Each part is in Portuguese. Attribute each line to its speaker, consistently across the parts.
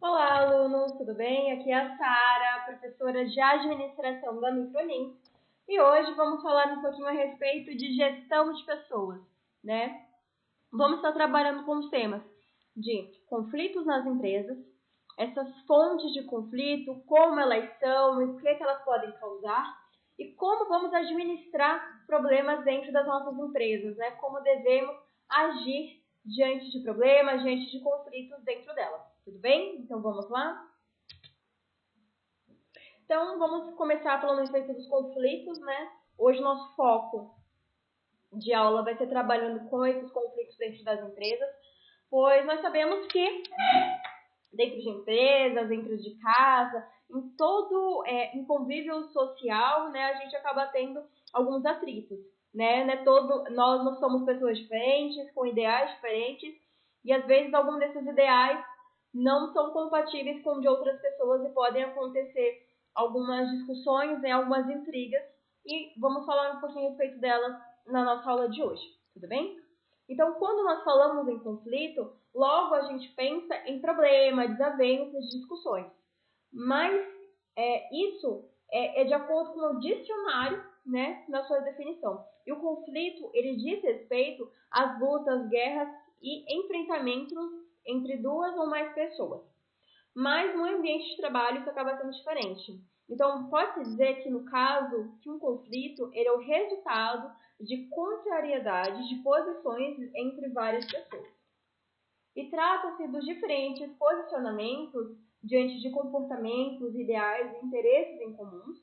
Speaker 1: Olá, alunos, tudo bem? Aqui é a Sara, professora de administração da Microlinks, e hoje vamos falar um pouquinho a respeito de gestão de pessoas, né? Vamos estar trabalhando com os temas de conflitos nas empresas, essas fontes de conflito, como elas são, o que elas podem causar e como vamos administrar problemas dentro das nossas empresas, né? Como devemos agir diante de problemas, diante de conflitos dentro delas. Tudo bem? Então vamos lá? Então vamos começar falando a respeito dos conflitos, né? Hoje nosso foco de aula vai ser trabalhando com esses conflitos dentro das empresas, pois nós sabemos que dentro de empresas, dentro de casa, em todo em convívio social, né, a gente acaba tendo alguns atritos, né? Nós não somos pessoas diferentes, com ideais diferentes, e às vezes algum desses ideais não são compatíveis com de outras pessoas e podem acontecer algumas discussões, né, algumas intrigas, e vamos falar um pouquinho a respeito delas na nossa aula de hoje, tudo bem? Então, quando nós falamos em conflito, logo a gente pensa em problema, desavenças, discussões. Mas isso é de acordo com o dicionário, né, na sua definição. E o conflito, ele diz respeito às lutas, guerras e enfrentamentos entre duas ou mais pessoas. Mas no ambiente de trabalho isso acaba sendo diferente. Então, pode-se dizer que, no caso, que um conflito ele é o resultado de contrariedades de posições entre várias pessoas. E trata-se dos diferentes posicionamentos diante de comportamentos, ideais e interesses em comuns.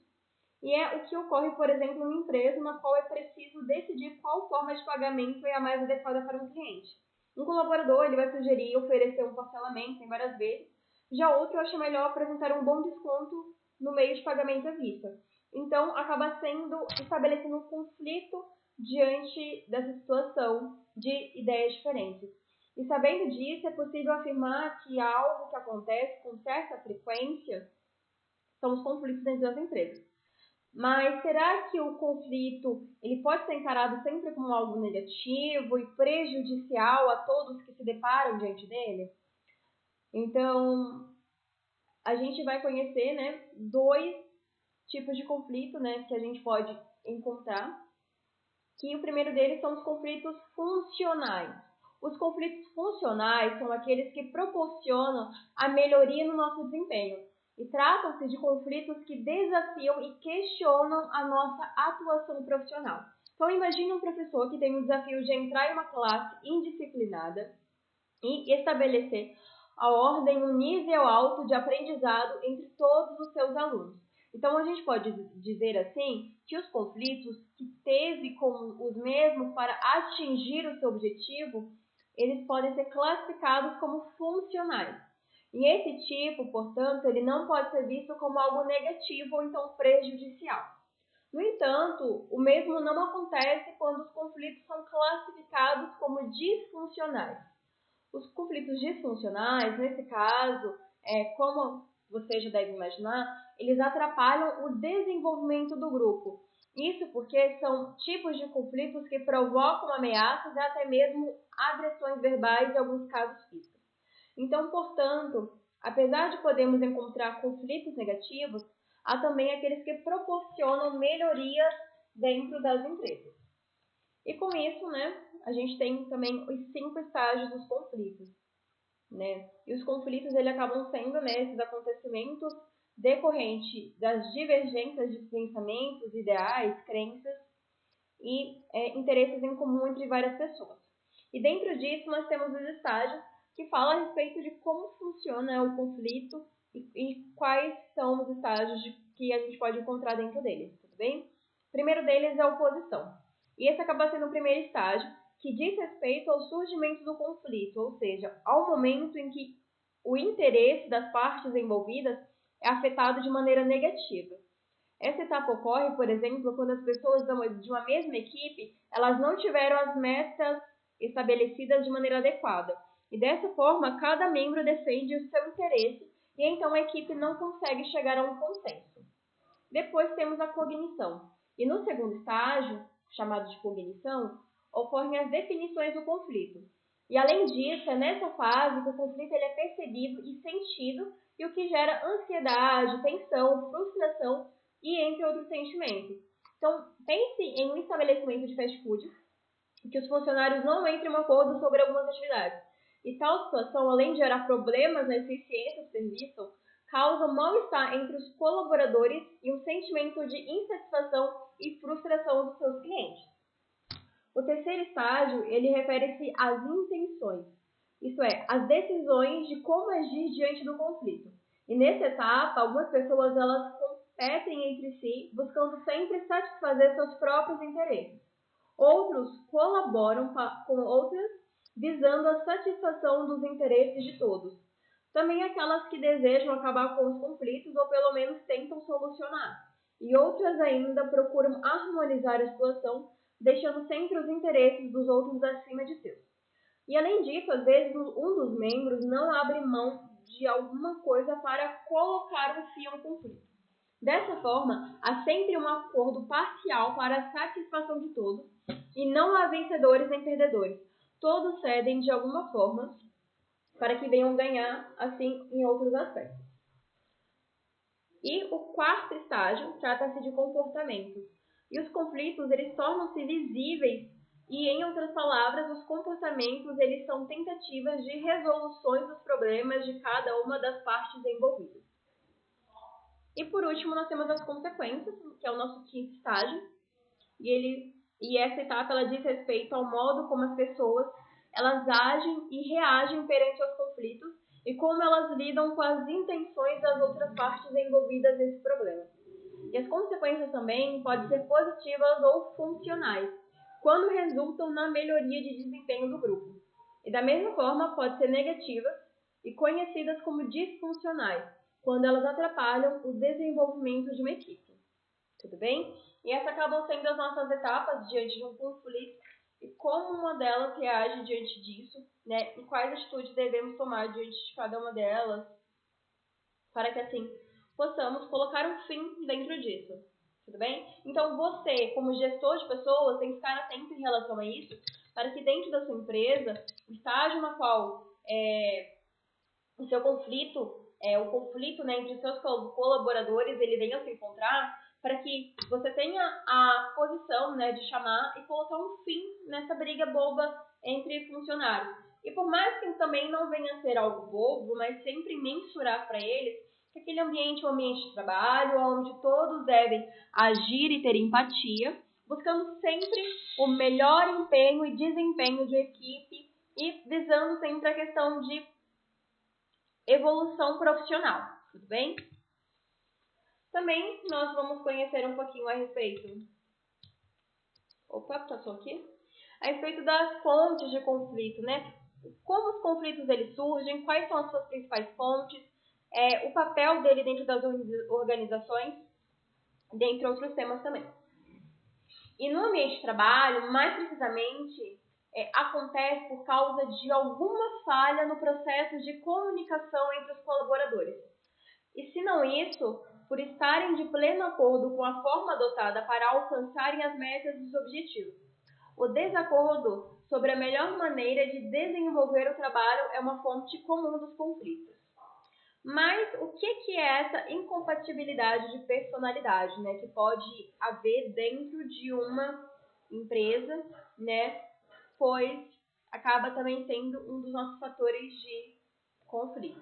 Speaker 1: E é o que ocorre, por exemplo, em uma empresa na qual é preciso decidir qual forma de pagamento é a mais adequada para um cliente. Um colaborador ele vai sugerir oferecer um parcelamento em várias vezes, já outro acha melhor apresentar um bom desconto no meio de pagamento à vista. Então, acaba sendo estabelecendo um conflito diante dessa situação de ideias diferentes. E sabendo disso, é possível afirmar que algo que acontece com certa frequência são os conflitos dentro das empresas. Mas será que o conflito ele pode ser encarado sempre como algo negativo e prejudicial a todos que se deparam diante dele? Então, a gente vai conhecer, né, dois tipos de conflito, né, que a gente pode encontrar. Que o primeiro deles são os conflitos funcionais. Os conflitos funcionais são aqueles que proporcionam a melhoria no nosso desempenho e tratam-se de conflitos que desafiam e questionam a nossa atuação profissional. Então, imagine um professor que tem o desafio de entrar em uma classe indisciplinada e estabelecer a ordem em um nível alto de aprendizado entre todos os seus alunos. Então, a gente pode dizer assim que os conflitos que teve com os mesmos para atingir o seu objetivo, eles podem ser classificados como funcionais. E esse tipo, portanto, ele não pode ser visto como algo negativo ou então prejudicial. No entanto, o mesmo não acontece quando os conflitos são classificados como disfuncionais. Os conflitos disfuncionais, nesse caso, como você já deve imaginar, eles atrapalham o desenvolvimento do grupo. Isso porque são tipos de conflitos que provocam ameaças e até mesmo agressões verbais e alguns casos físicos. Então, portanto, apesar de podermos encontrar conflitos negativos, há também aqueles que proporcionam melhorias dentro das empresas. E com isso, né, a gente tem também os 5 estágios dos conflitos, né? E os conflitos ele acabam sendo, né, esses acontecimentos decorrentes das divergências de pensamentos, ideais, crenças e interesses em comum entre várias pessoas. E dentro disso nós temos os estágios que falam a respeito de como funciona o conflito e quais são os estágios que a gente pode encontrar dentro deles, tudo bem? O primeiro deles é a oposição. E esse acaba sendo o primeiro estágio, que diz respeito ao surgimento do conflito, ou seja, ao momento em que o interesse das partes envolvidas é afetado de maneira negativa. Essa etapa ocorre, por exemplo, quando as pessoas de uma mesma equipe, elas não tiveram as metas estabelecidas de maneira adequada. E dessa forma, cada membro defende o seu interesse e então a equipe não consegue chegar a um consenso. Depois temos a cognição. E no segundo estágio, chamado de cognição, ocorrem as definições do conflito. E além disso, é nessa fase que o conflito ele é percebido e sentido, e o que gera ansiedade, tensão, frustração e entre outros sentimentos. Então, pense em um estabelecimento de fast food que os funcionários não entrem em um acordo sobre algumas atividades. E tal situação, além de gerar problemas na eficiência do serviço, causa mal-estar entre os colaboradores e um sentimento de insatisfação e frustração dos seus clientes. O terceiro estágio, ele refere-se às intenções, isto é, às decisões de como agir diante do conflito. E nessa etapa, algumas pessoas elas competem entre si, buscando sempre satisfazer seus próprios interesses. Outros colaboram com outras, visando a satisfação dos interesses de todos. Também aquelas que desejam acabar com os conflitos ou pelo menos tentam solucionar. E outras ainda procuram harmonizar a situação, deixando sempre os interesses dos outros acima de seus. E além disso, às vezes um dos membros não abre mão de alguma coisa para colocar um fim ao conflito. Dessa forma, há sempre um acordo parcial para a satisfação de todos e não há vencedores nem perdedores. Todos cedem de alguma forma para que venham ganhar, assim, em outros aspectos. E o quarto estágio trata-se de comportamentos. E os conflitos, eles tornam-se visíveis e, em outras palavras, os comportamentos, eles são tentativas de resoluções dos problemas de cada uma das partes envolvidas. E por último, nós temos as consequências, que é o nosso quinto estágio. E essa etapa ela diz respeito ao modo como as pessoas elas agem e reagem perante aos conflitos e como elas lidam com as intenções das outras partes envolvidas nesse problema. E as consequências também podem ser positivas ou funcionais, quando resultam na melhoria de desempenho do grupo. E da mesma forma, podem ser negativas e conhecidas como disfuncionais, quando elas atrapalham o desenvolvimento de uma equipe. Tudo bem? E essas acabam sendo as nossas etapas diante de um conflito e como uma delas reage diante disso, né? E quais atitudes devemos tomar diante de cada uma delas, para que assim possamos colocar um fim dentro disso. Tudo bem? Então você, como gestor de pessoas, tem que ficar atento em relação a isso, para que dentro da sua empresa, o estágio na qual o seu conflito, o conflito, né, entre os seus colaboradores, ele venha a se encontrar, para que você tenha a posição, né, de chamar e colocar um fim nessa briga boba entre funcionários. E por mais que também não venha a ser algo bobo, mas sempre mensurar para eles que aquele ambiente é um ambiente de trabalho, onde todos devem agir e ter empatia, buscando sempre o melhor empenho e desempenho de equipe e visando sempre a questão de evolução profissional, tudo bem? Também nós vamos conhecer um pouquinho a respeito. Opa, passou aqui. A respeito das fontes de conflito, né? Como os conflitos eles surgem, quais são as suas principais fontes, o papel dele dentro das organizações, dentre outros temas também. E no ambiente de trabalho, mais precisamente, acontece por causa de alguma falha no processo de comunicação entre os colaboradores. E se não isso, por estarem de pleno acordo com a forma adotada para alcançarem as metas e os objetivos. O desacordo sobre a melhor maneira de desenvolver o trabalho é uma fonte comum dos conflitos. Mas o que é essa incompatibilidade de personalidade, né, que pode haver dentro de uma empresa, né, pois acaba também sendo um dos nossos fatores de conflito.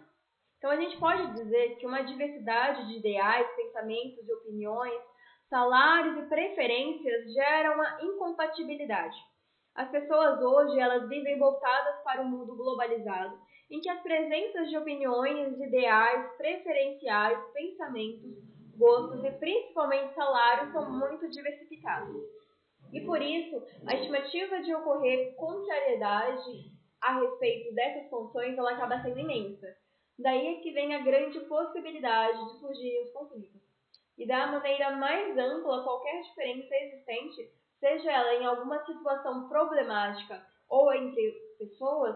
Speaker 1: Então a gente pode dizer que uma diversidade de ideais, pensamentos e opiniões, salários e preferências gera uma incompatibilidade. As pessoas hoje elas vivem voltadas para um mundo globalizado, em que as presenças de opiniões, ideais, preferenciais, pensamentos, gostos e principalmente salários são muito diversificados. E por isso, a estimativa de ocorrer contrariedade a respeito dessas funções ela acaba sendo imensa. Daí é que vem a grande possibilidade de surgirem os conflitos. E da maneira mais ampla, qualquer diferença existente, seja ela em alguma situação problemática ou entre pessoas,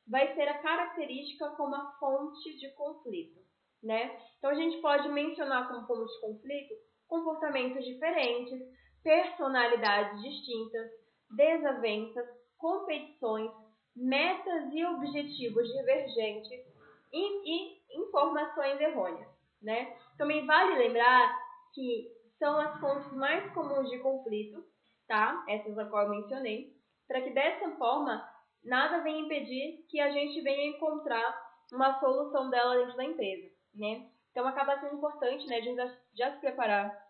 Speaker 1: vai ser a característica como a fonte de conflito, né? Então a gente pode mencionar como fonte de conflito comportamentos diferentes, personalidades distintas, desavenças, competições, metas e objetivos divergentes e informações errôneas, né? Também vale lembrar que são as fontes mais comuns de conflito, tá? Essas a qual eu mencionei, para que dessa forma nada venha impedir que a gente venha encontrar uma solução dela dentro da empresa, né? Então acaba sendo importante, né, a gente já se preparar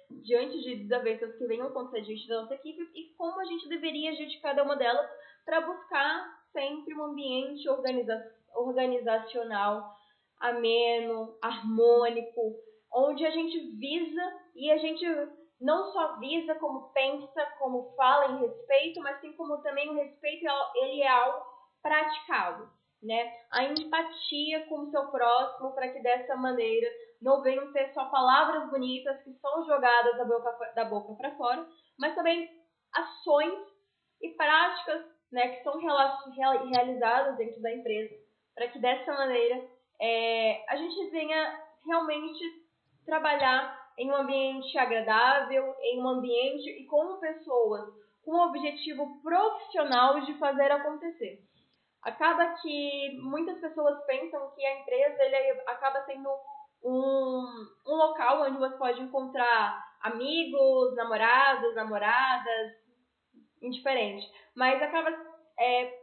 Speaker 1: diante de desavenças que venham acontecer diante da nossa equipe e como a gente deveria agir de cada uma delas para buscar sempre um ambiente organizacional, ameno, harmônico, onde a gente visa e a gente não só visa como pensa, como fala em respeito, mas sim como também o respeito ele é algo praticado, né? A empatia com o seu próximo para que dessa maneira não venham ser só palavras bonitas que são jogadas da boca para fora, mas também ações e práticas, né, que são realizadas dentro da empresa, para que dessa maneira a gente venha realmente trabalhar em um ambiente agradável, em um ambiente e com pessoas com o objetivo profissional de fazer acontecer. Acaba que muitas pessoas pensam que a empresa acaba sendo um local onde você pode encontrar amigos, namoradas, indiferente. Mas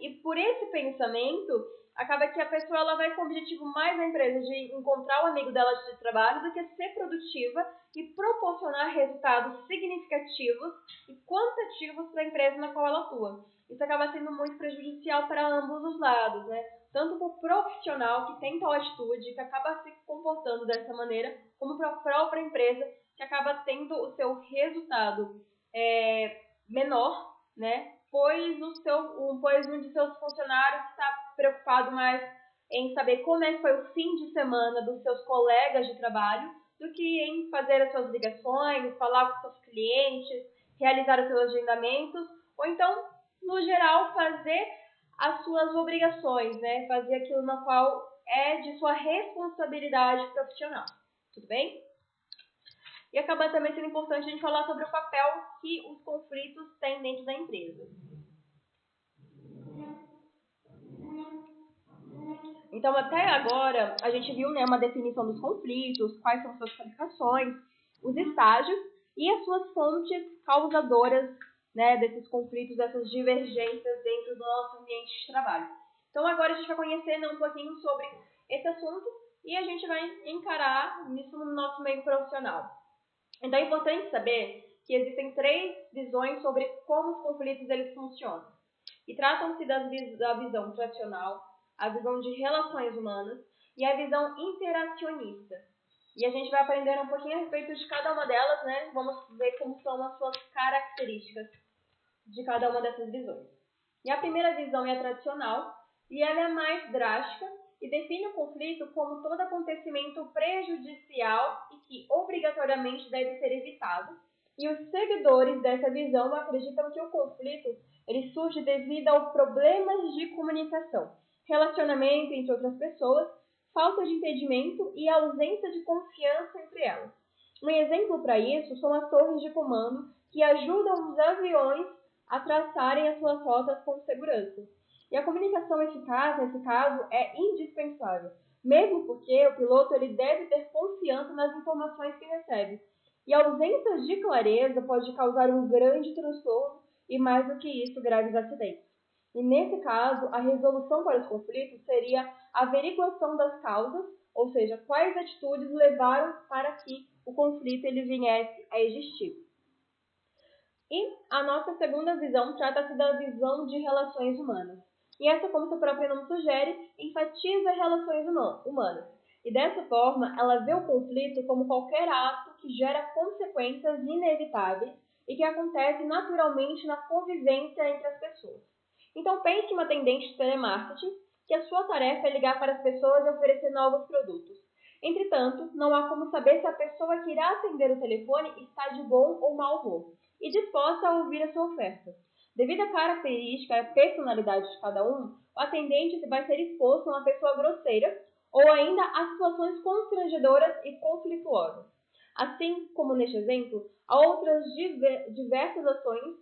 Speaker 1: e por esse pensamento, acaba que a pessoa ela vai com o objetivo mais da empresa de encontrar o amigo dela de trabalho do que ser produtiva e proporcionar resultados significativos e quantitativos para a empresa na qual ela atua. Isso acaba sendo muito prejudicial para ambos os lados, né? Tanto para o profissional que tem tal atitude, que acaba se comportando dessa maneira, como para a própria empresa, que acaba tendo o seu resultado menor, né? Pois um de seus funcionários está preocupado mais em saber como é que foi o fim de semana dos seus colegas de trabalho, do que em fazer as suas ligações, falar com seus clientes, realizar os seus agendamentos, ou então, no geral, fazer as suas obrigações, né? Fazer aquilo na qual é de sua responsabilidade profissional. Tudo bem? E acaba também sendo importante a gente falar sobre o papel que os conflitos têm dentro da empresa. Então, até agora, a gente viu, né, uma definição dos conflitos, quais são suas qualificações, os estágios e as suas fontes causadoras, né, desses conflitos, dessas divergências dentro do nosso ambiente de trabalho. Então, agora a gente vai conhecer, né, um pouquinho sobre esse assunto e a gente vai encarar isso no nosso meio profissional. Então, é importante saber que existem 3 visões sobre como os conflitos eles funcionam. E tratam-se da visão tradicional, a visão de relações humanas e a visão interacionista. E a gente vai aprender um pouquinho a respeito de cada uma delas, né? Vamos ver como são as suas características de cada uma dessas visões. E a primeira visão é a tradicional, e ela é a mais drástica e define o conflito como todo acontecimento prejudicial e que obrigatoriamente deve ser evitado. E os seguidores dessa visão acreditam que o conflito ele surge devido a problemas de comunicação, relacionamento entre outras pessoas, falta de entendimento e ausência de confiança entre elas. Um exemplo para isso são as torres de comando que ajudam os aviões a traçarem as suas rotas com segurança. E a comunicação eficaz, nesse caso, é indispensável, mesmo porque o piloto ele deve ter confiança nas informações que recebe. E a ausência de clareza pode causar um grande transtorno e, mais do que isso, graves acidentes. E nesse caso, a resolução para os conflitos seria a averiguação das causas, ou seja, quais atitudes levaram para que o conflito ele viesse a existir. E a nossa segunda visão trata-se da visão de relações humanas. E essa, como seu próprio nome sugere, enfatiza relações humanas. E dessa forma, ela vê o conflito como qualquer ato que gera consequências inevitáveis e que acontece naturalmente na convivência entre as pessoas. Então pense em uma atendente de telemarketing que a sua tarefa é ligar para as pessoas e oferecer novos produtos. Entretanto, não há como saber se a pessoa que irá atender o telefone está de bom ou mau humor e disposta a ouvir a sua oferta. Devido à característica e à personalidade de cada um, o atendente vai ser exposto a uma pessoa grosseira ou ainda a situações constrangedoras e conflituosas. Assim como neste exemplo, há outras diversas ações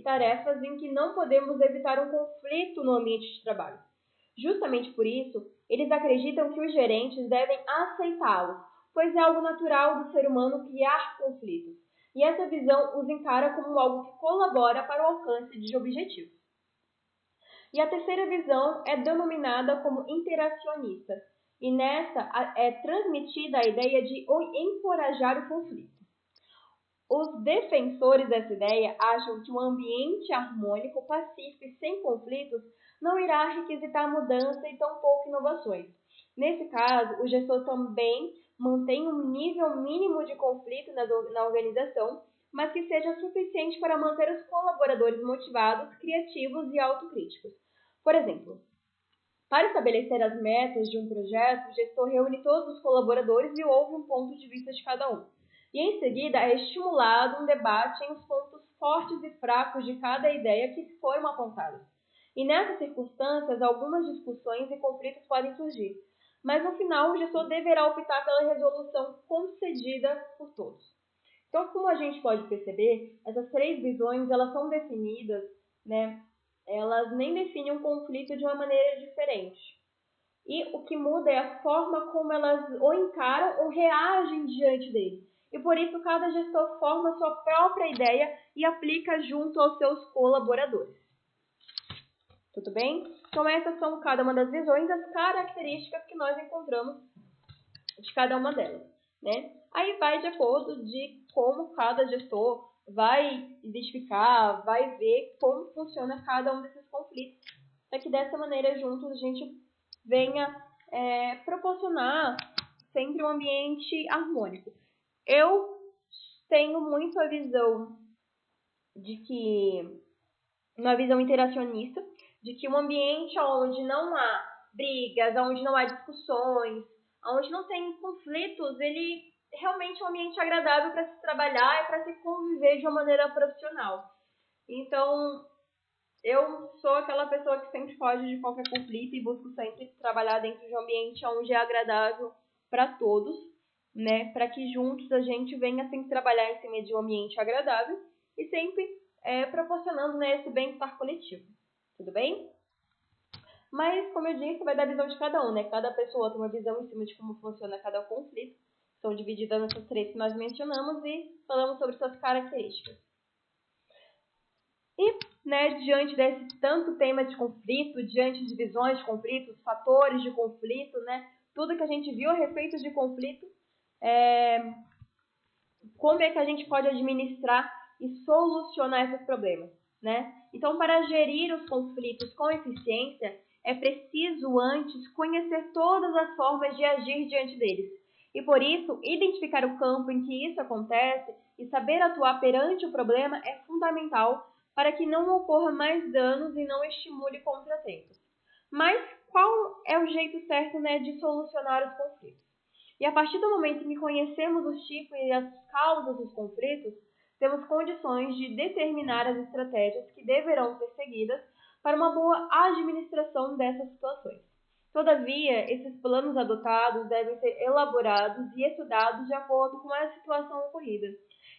Speaker 1: tarefas em que não podemos evitar um conflito no ambiente de trabalho. Justamente por isso, eles acreditam que os gerentes devem aceitá-los, pois é algo natural do ser humano criar conflitos, e essa visão os encara como algo que colabora para o alcance de objetivos. E a terceira visão é denominada como interacionista, e nessa é transmitida a ideia de encorajar o conflito. Os defensores dessa ideia acham que um ambiente harmônico, pacífico e sem conflitos não irá requisitar mudança e tampouco inovações. Nesse caso, o gestor também mantém um nível mínimo de conflito na organização, mas que seja suficiente para manter os colaboradores motivados, criativos e autocríticos. Por exemplo, para estabelecer as metas de um projeto, o gestor reúne todos os colaboradores e ouve um ponto de vista de cada um. E em seguida é estimulado um debate em os pontos fortes e fracos de cada ideia que foram apontadas. E nessas circunstâncias, algumas discussões e conflitos podem surgir, mas no final o gestor deverá optar pela resolução concedida por todos. Então, como a gente pode perceber, essas três visões elas são definidas, né? Elas nem definem um conflito de uma maneira diferente. E o que muda é a forma como elas ou encaram ou reagem diante dele. E por isso cada gestor forma a sua própria ideia e aplica junto aos seus colaboradores. Tudo bem? Então essas são cada uma das visões, as características que nós encontramos de cada uma delas, né? Aí vai de acordo de como cada gestor vai identificar, vai ver como funciona cada um desses conflitos, para que dessa maneira juntos a gente venha proporcionar sempre um ambiente harmônico. Eu tenho muito a visão de que, uma visão interacionista, de que um ambiente onde não há brigas, onde não há discussões, onde não tem conflitos, ele realmente é um ambiente agradável para se trabalhar e para se conviver de uma maneira profissional. Então, eu sou aquela pessoa que sempre foge de qualquer conflito e busco sempre trabalhar dentro de um ambiente onde é agradável para todos, né? Para que juntos a gente venha sempre trabalhar em cima de um ambiente agradável e sempre proporcionando, né, esse bem-estar coletivo. Tudo bem? Mas, como eu disse, vai dar visão de cada um, né? Cada pessoa tem uma visão em cima de como funciona cada conflito. São divididas nessas três que nós mencionamos e falamos sobre suas características. E, né, diante desse tanto tema de conflito, diante de visões de conflito, fatores de conflito, né, tudo que a gente viu a respeito de conflito, como é que a gente pode administrar e solucionar esses problemas, né? Então, para gerir os conflitos com eficiência, é preciso antes conhecer todas as formas de agir diante deles. E por isso, identificar o campo em que isso acontece e saber atuar perante o problema é fundamental para que não ocorra mais danos e não estimule contratempos. Mas qual é o jeito certo, né, de solucionar os conflitos? E a partir do momento em que conhecemos os tipos e as causas dos conflitos, temos condições de determinar as estratégias que deverão ser seguidas para uma boa administração dessas situações. Todavia, esses planos adotados devem ser elaborados e estudados de acordo com a situação ocorrida.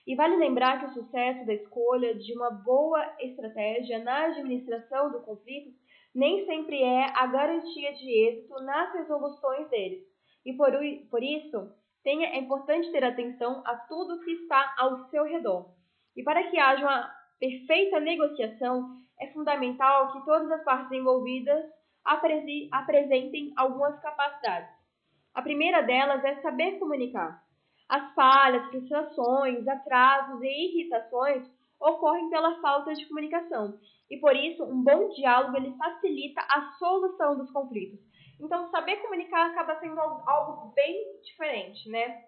Speaker 1: E vale lembrar que o sucesso da escolha de uma boa estratégia na administração do conflito nem sempre é a garantia de êxito nas resoluções deles. E por isso, é importante ter atenção a tudo que está ao seu redor. E para que haja uma perfeita negociação, é fundamental que todas as partes envolvidas apresentem algumas capacidades. A primeira delas é saber comunicar. As falhas, frustrações, atrasos e irritações ocorrem pela falta de comunicação. E por isso, um bom diálogo ele facilita a solução dos conflitos. Então, saber comunicar acaba sendo algo bem diferente, né?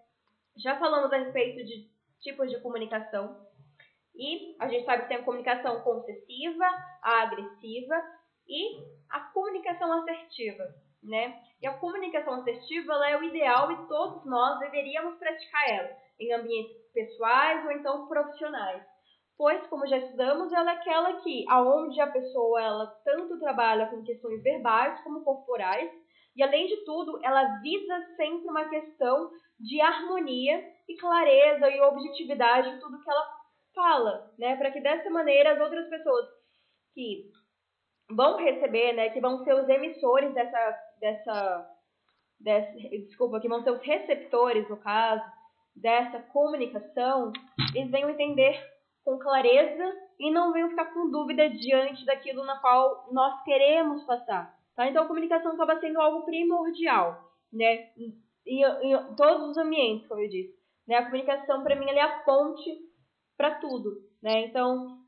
Speaker 1: Já falamos a respeito de tipos de comunicação. E a gente sabe que tem a comunicação concessiva, a agressiva e a comunicação assertiva, né? E a comunicação assertiva ela é o ideal e todos nós deveríamos praticar ela em ambientes pessoais ou então profissionais. Pois, como já estudamos, ela é aquela que, aonde a pessoa ela tanto trabalha com questões verbais como corporais, e além de tudo, ela visa sempre uma questão de harmonia e clareza e objetividade em tudo que ela fala, né? Para que dessa maneira as outras pessoas que vão receber, né, que vão ser os emissores que vão ser os receptores, no caso, dessa comunicação, eles venham entender com clareza e não venham ficar com dúvida diante daquilo na qual nós queremos passar. Tá? Então, a comunicação acaba sendo algo primordial, né? Em todos os ambientes, como eu disse. Né? A comunicação, para mim, ela é a ponte para tudo. Né? Então,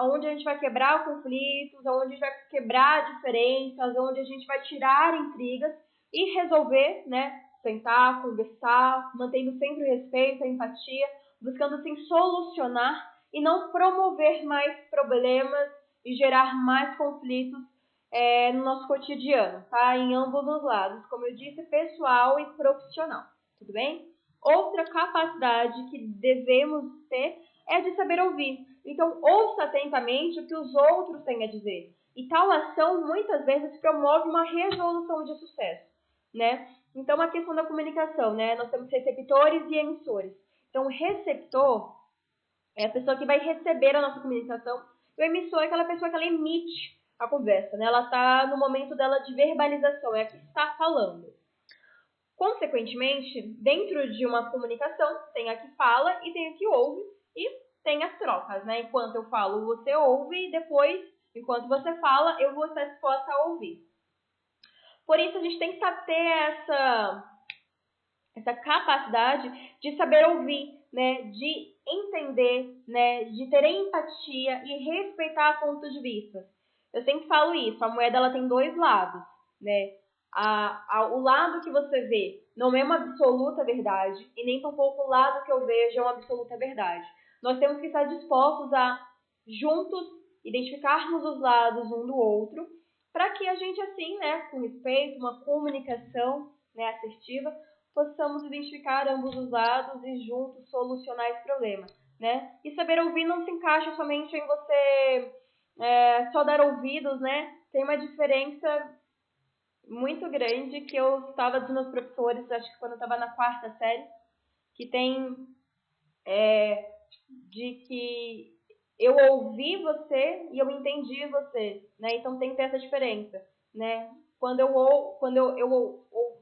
Speaker 1: onde a gente vai quebrar conflitos, onde a gente vai quebrar diferenças, onde a gente vai tirar intrigas e resolver, né? Sentar, conversar, mantendo sempre o respeito, a empatia, buscando assim solucionar e não promover mais problemas e gerar mais conflitos no nosso cotidiano, tá? Em ambos os lados, como eu disse, pessoal e profissional, tudo bem? Outra capacidade que devemos ter é de saber ouvir. Então, ouça atentamente o que os outros têm a dizer. E tal ação, muitas vezes, promove uma resolução de sucesso, né? Então, a questão da comunicação, né? Nós temos receptores e emissores. Então, o receptor é a pessoa que vai receber a nossa comunicação. E o emissor é aquela pessoa que ela emite a conversa, né? Ela está no momento dela de verbalização, é a que está falando. Consequentemente, dentro de uma comunicação, tem a que fala e tem a que ouve e tem as trocas, né? Enquanto eu falo, você ouve e depois, enquanto você fala, eu vou estar disposta a ouvir. Por isso, a gente tem que ter essa capacidade de saber ouvir, né? De entender, né? De ter empatia e respeitar pontos de vista. Eu sempre falo isso, a moeda ela tem dois lados, né? O lado que você vê não é uma absoluta verdade e nem tampouco o lado que eu vejo é uma absoluta verdade. Nós temos que estar dispostos a, juntos, identificarmos os lados um do outro, para que a gente assim, né, com respeito, uma comunicação, né, assertiva, possamos identificar ambos os lados e juntos solucionar esse problema, né? E saber ouvir não se encaixa somente em você só dar ouvidos, né? Tem uma diferença muito grande que eu estava dos meus professores, acho que quando eu estava na 4ª série, que tem de que eu ouvi você e eu entendi você, né? Então tem que ter essa diferença, né? Quando eu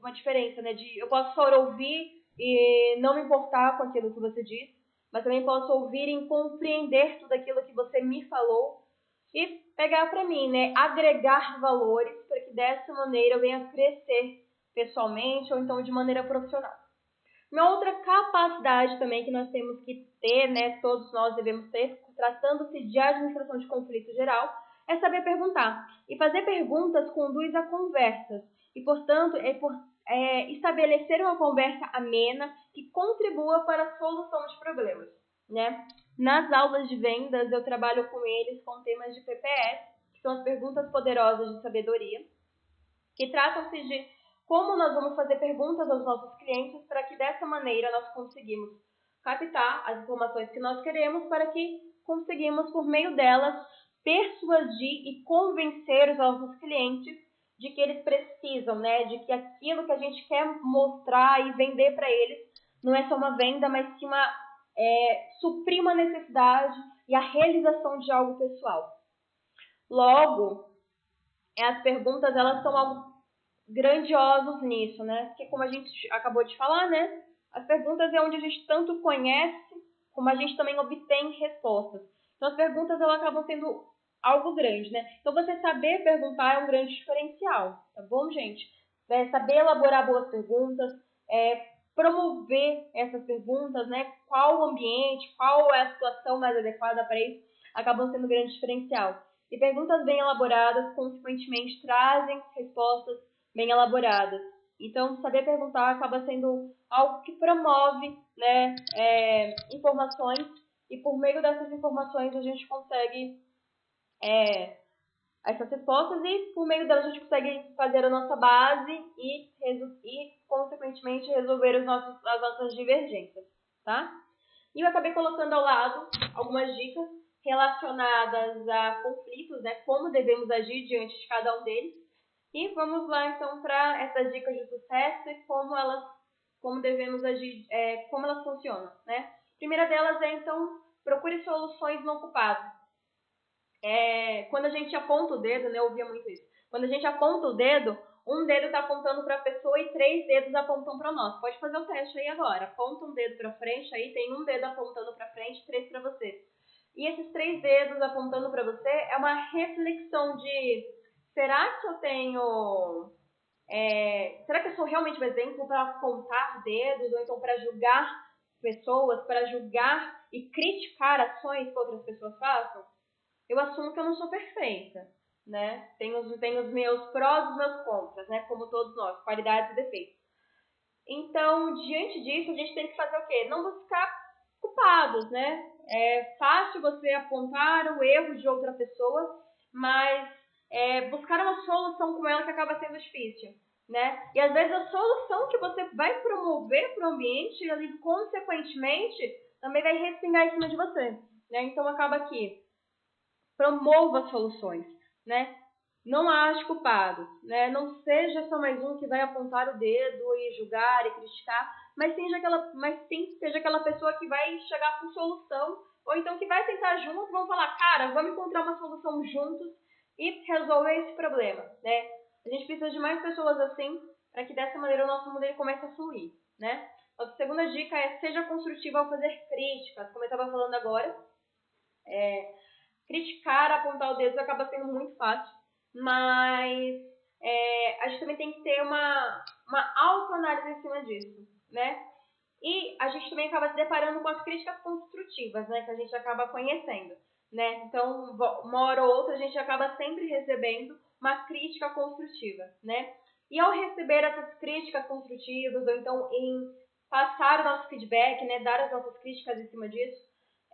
Speaker 1: uma diferença, né? De eu posso só ouvir e não me importar com aquilo que você diz, mas também posso ouvir e compreender tudo aquilo que você me falou e pegar para mim, né? Agregar valores para que dessa maneira eu venha crescer pessoalmente ou então de maneira profissional. Uma outra capacidade também que nós temos que ter, né, todos nós devemos ter, tratando-se de administração de conflito geral, é saber perguntar. E fazer perguntas conduz a conversas. E, portanto, estabelecer uma conversa amena que contribua para a solução de problemas, né? Nas aulas de vendas, eu trabalho com eles com temas de PPS, que são as perguntas poderosas de sabedoria, que tratam-se de como nós vamos fazer perguntas aos nossos clientes para que dessa maneira nós conseguimos captar as informações que nós queremos para que conseguimos, por meio delas, persuadir e convencer os nossos clientes de que eles precisam, né? De que aquilo que a gente quer mostrar e vender para eles não é só uma venda, mas sim suprir uma necessidade e a realização de algo pessoal. Logo, as perguntas elas são algo grandiosos nisso, né? Porque como a gente acabou de falar, né? As perguntas é onde a gente tanto conhece, como a gente também obtém respostas. Então as perguntas elas acabam sendo algo grande, né? Então você saber perguntar é um grande diferencial, tá bom, gente? Saber elaborar boas perguntas, promover essas perguntas, né? Qual o ambiente, qual é a situação mais adequada para isso, acabam sendo um grande diferencial. E perguntas bem elaboradas, consequentemente, trazem respostas bem elaboradas. Então, saber perguntar acaba sendo algo que promove, né, informações, e por meio dessas informações a gente consegue essas respostas e por meio delas a gente consegue fazer a nossa base e consequentemente, resolver as nossas divergências, tá? E eu acabei colocando ao lado algumas dicas relacionadas a conflitos, né, como devemos agir diante de cada um deles. E vamos lá, então, para essas dicas de sucesso e como devemos agir, como elas funcionam, né? A primeira delas é, então, procure soluções não culpadas. Quando a gente aponta o dedo, né, eu ouvia muito isso. Quando a gente aponta o dedo, um dedo está apontando para a pessoa e 3 dedos apontam para nós. Pode fazer o teste aí agora. Aponta um dedo para frente, aí tem um dedo apontando para frente, 3 para você. E esses 3 dedos apontando para você é uma reflexão de: será que eu tenho... será que eu sou realmente um exemplo para apontar dedos, ou então para julgar pessoas, para julgar e criticar ações que outras pessoas façam? Eu assumo que eu não sou perfeita, né? Tenho os meus prós e os meus contras, né? Como todos nós, qualidades e defeitos. Então, diante disso, a gente tem que fazer o quê? Não buscar culpados, né? É fácil você apontar o erro de outra pessoa, mas buscar uma solução com ela que acaba sendo difícil, né? E às vezes a solução que você vai promover para o ambiente, ali, consequentemente, também vai respingar em cima de você, né? Então acaba aqui. Promova soluções, né? Não ache culpados, né? Não seja só mais um que vai apontar o dedo e julgar e criticar, mas sim seja aquela pessoa que vai chegar com solução, ou então que vai tentar juntos, vão falar: cara, vamos encontrar uma solução juntos e resolver esse problema, né? A gente precisa de mais pessoas assim, para que dessa maneira o nosso modelo comece a fluir, né? A segunda dica é: seja construtivo ao fazer críticas, como eu estava falando agora. Criticar, apontar o dedo acaba sendo muito fácil, mas a gente também tem que ter uma autoanálise em cima disso, né? E a gente também acaba se deparando com as críticas construtivas, né? Que a gente acaba conhecendo, né? Então, uma hora ou outra, a gente acaba sempre recebendo uma crítica construtiva, né? E ao receber essas críticas construtivas, ou então em passar o nosso feedback, né? Dar as nossas críticas em cima disso,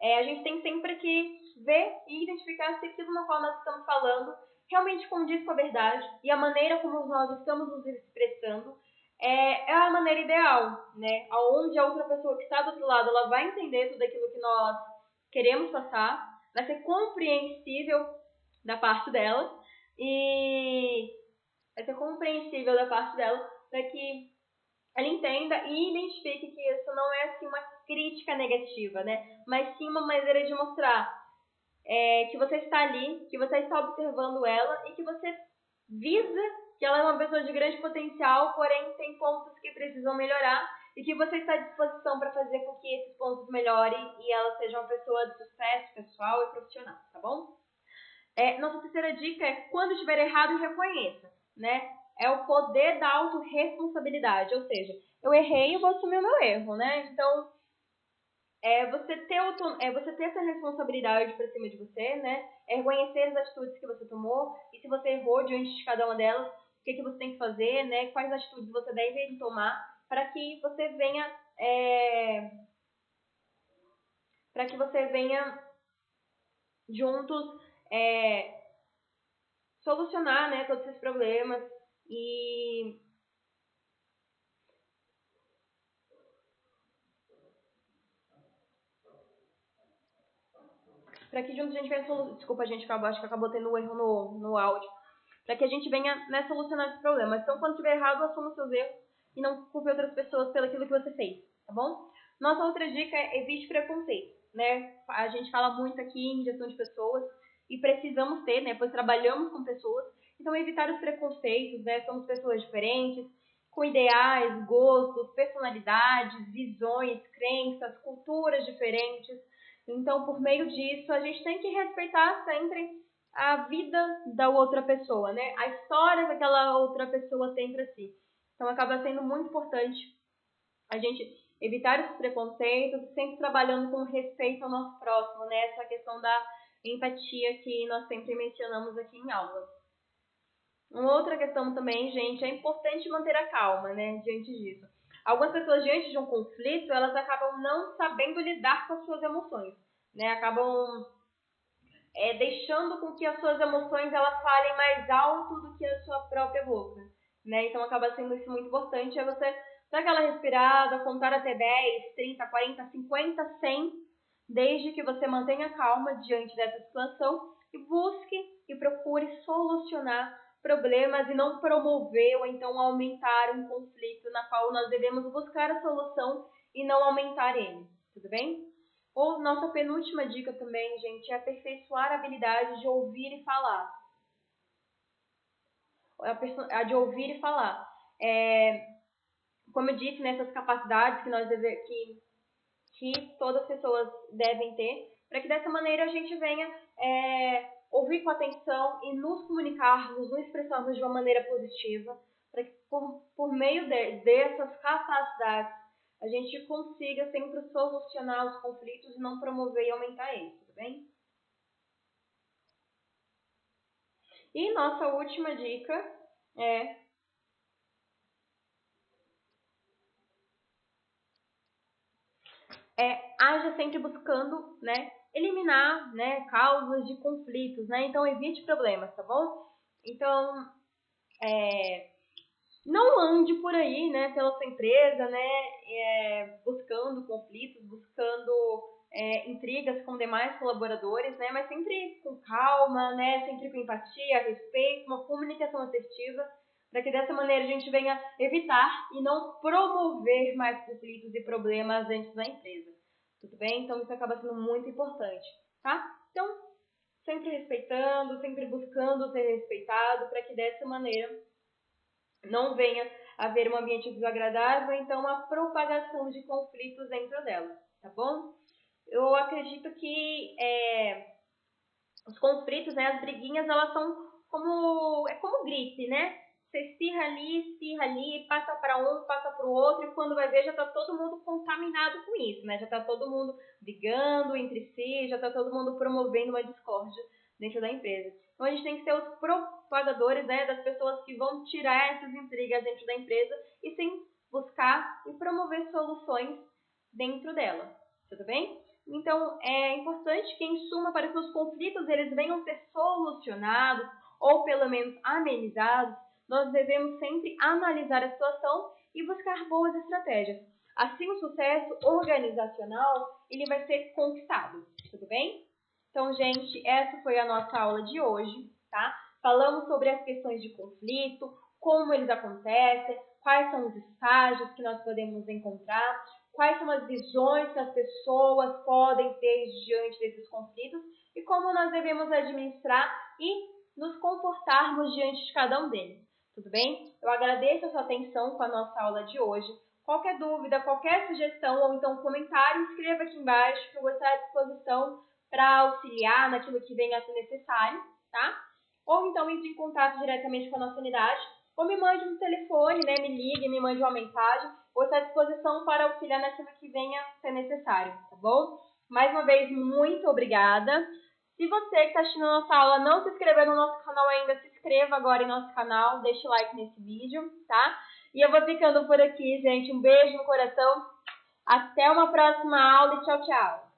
Speaker 1: a gente tem sempre que ver e identificar se aquilo no qual nós estamos falando realmente condiz com a verdade e a maneira como nós estamos nos expressando é a maneira ideal, né? Onde a outra pessoa que está do outro lado, ela vai entender tudo aquilo que nós queremos passar, vai ser compreensível da parte dela e vai ser compreensível da parte dela para que ela entenda e identifique que isso não é assim uma crítica negativa, né? Mas sim uma maneira de mostrar que você está ali, que você está observando ela e que você visa que ela é uma pessoa de grande potencial, porém tem pontos que precisam melhorar e que você está à disposição para fazer com que esses pontos melhorem e ela seja uma pessoa de sucesso pessoal e profissional, tá bom? Nossa terceira dica é: quando estiver errado, reconheça, né? É o poder da autorresponsabilidade, ou seja, eu errei e vou assumir o meu erro, né? Então, você ter essa responsabilidade para cima de você, né? É reconhecer as atitudes que você tomou e se você errou diante de cada uma delas, o que você tem que fazer, né? Quais atitudes você deve tomar para que você venha juntos solucionar, né, todos esses problemas e para que juntos a gente venha desculpa, gente, acho que acabou tendo um erro no áudio. Para que a gente venha, né, solucionar esse problema. Então, quando estiver errado, assuma os seus erros e não culpe outras pessoas pelo aquilo que você fez, tá bom? Nossa outra dica é: evite preconceito, né? A gente fala muito aqui em gestão de pessoas e precisamos ter, né, pois trabalhamos com pessoas. Então, evitar os preconceitos, né? Somos pessoas diferentes, com ideais, gostos, personalidades, visões, crenças, culturas diferentes. Então, por meio disso, a gente tem que respeitar sempre a vida da outra pessoa, né? A história que aquela outra pessoa tem para si. Então, acaba sendo muito importante a gente evitar esses preconceitos, sempre trabalhando com respeito ao nosso próximo, né? Essa questão da empatia que nós sempre mencionamos aqui em aula. Uma outra questão também, gente, é importante manter a calma, né? Diante disso. Algumas pessoas, diante de um conflito, elas acabam não sabendo lidar com as suas emoções, né? Acabam deixando com que as suas emoções elas falem mais alto do que a sua própria boca, né? Então acaba sendo isso muito importante, é você dar aquela respirada, contar até 10, 30, 40, 50, 100, desde que você mantenha calma diante dessa situação e busque e procure solucionar problemas e não promover ou então aumentar um conflito na qual nós devemos buscar a solução e não aumentar ele, tudo bem? Ou nossa penúltima dica também, gente, é aperfeiçoar a habilidade de ouvir e falar. A de ouvir e falar. Como eu disse, nessas capacidades que todas as pessoas devem ter, para que dessa maneira a gente venha ouvir com atenção e nos comunicarmos, nos expressarmos de uma maneira positiva, para que por meio dessas capacidades a gente consiga sempre solucionar os conflitos e não promover e aumentar eles, tudo bem? E nossa última dica haja sempre buscando, né, eliminar, né, causas de conflitos, né? Então evite problemas, tá bom? Então, não ande por aí, né, pela sua empresa, né, buscando conflitos, buscando intrigas com demais colaboradores, né, mas sempre com calma, né, sempre com empatia, respeito, uma comunicação assertiva, para que dessa maneira a gente venha evitar e não promover mais conflitos e problemas dentro da empresa. Tudo bem? Então isso acaba sendo muito importante, tá? Então, sempre respeitando, sempre buscando ser respeitado, para que dessa maneira não venha haver um ambiente desagradável, então a propagação de conflitos dentro dela, tá bom? Eu acredito que os conflitos, né, as briguinhas, elas são como gripe, né? Você espirra ali, passa para um, passa para o outro, e quando vai ver já está todo mundo contaminado com isso, né? Já está todo mundo brigando entre si, já está todo mundo promovendo uma discórdia dentro da empresa. Então a gente tem que ser os propagadores, né, das pessoas que vão tirar essas intrigas dentro da empresa e sim buscar e promover soluções dentro dela. Tudo bem? Então, é importante que, em suma, para que os conflitos eles venham ser solucionados ou pelo menos amenizados, nós devemos sempre analisar a situação e buscar boas estratégias. Assim, o sucesso organizacional ele vai ser conquistado. Tudo bem? Então, gente, essa foi a nossa aula de hoje, tá? Falamos sobre as questões de conflito, como eles acontecem, quais são os estágios que nós podemos encontrar, quais são as visões que as pessoas podem ter diante desses conflitos e como nós devemos administrar e nos comportarmos diante de cada um deles. Tudo bem? Eu agradeço a sua atenção com a nossa aula de hoje. Qualquer dúvida, qualquer sugestão ou então comentário, escreva aqui embaixo que eu vou estar à disposição para auxiliar naquilo que venha a ser necessário, tá? Ou então entre em contato diretamente com a nossa unidade, ou me mande um telefone, né? Me ligue, me mande uma mensagem, vou estar à disposição para auxiliar naquilo que venha a ser necessário, tá bom? Mais uma vez, muito obrigada. Se você que está assistindo a nossa aula não se inscreveu no nosso canal ainda, se inscreva agora em nosso canal, deixe o like nesse vídeo, tá? E eu vou ficando por aqui, gente. Um beijo no coração. Até uma próxima aula e tchau, tchau.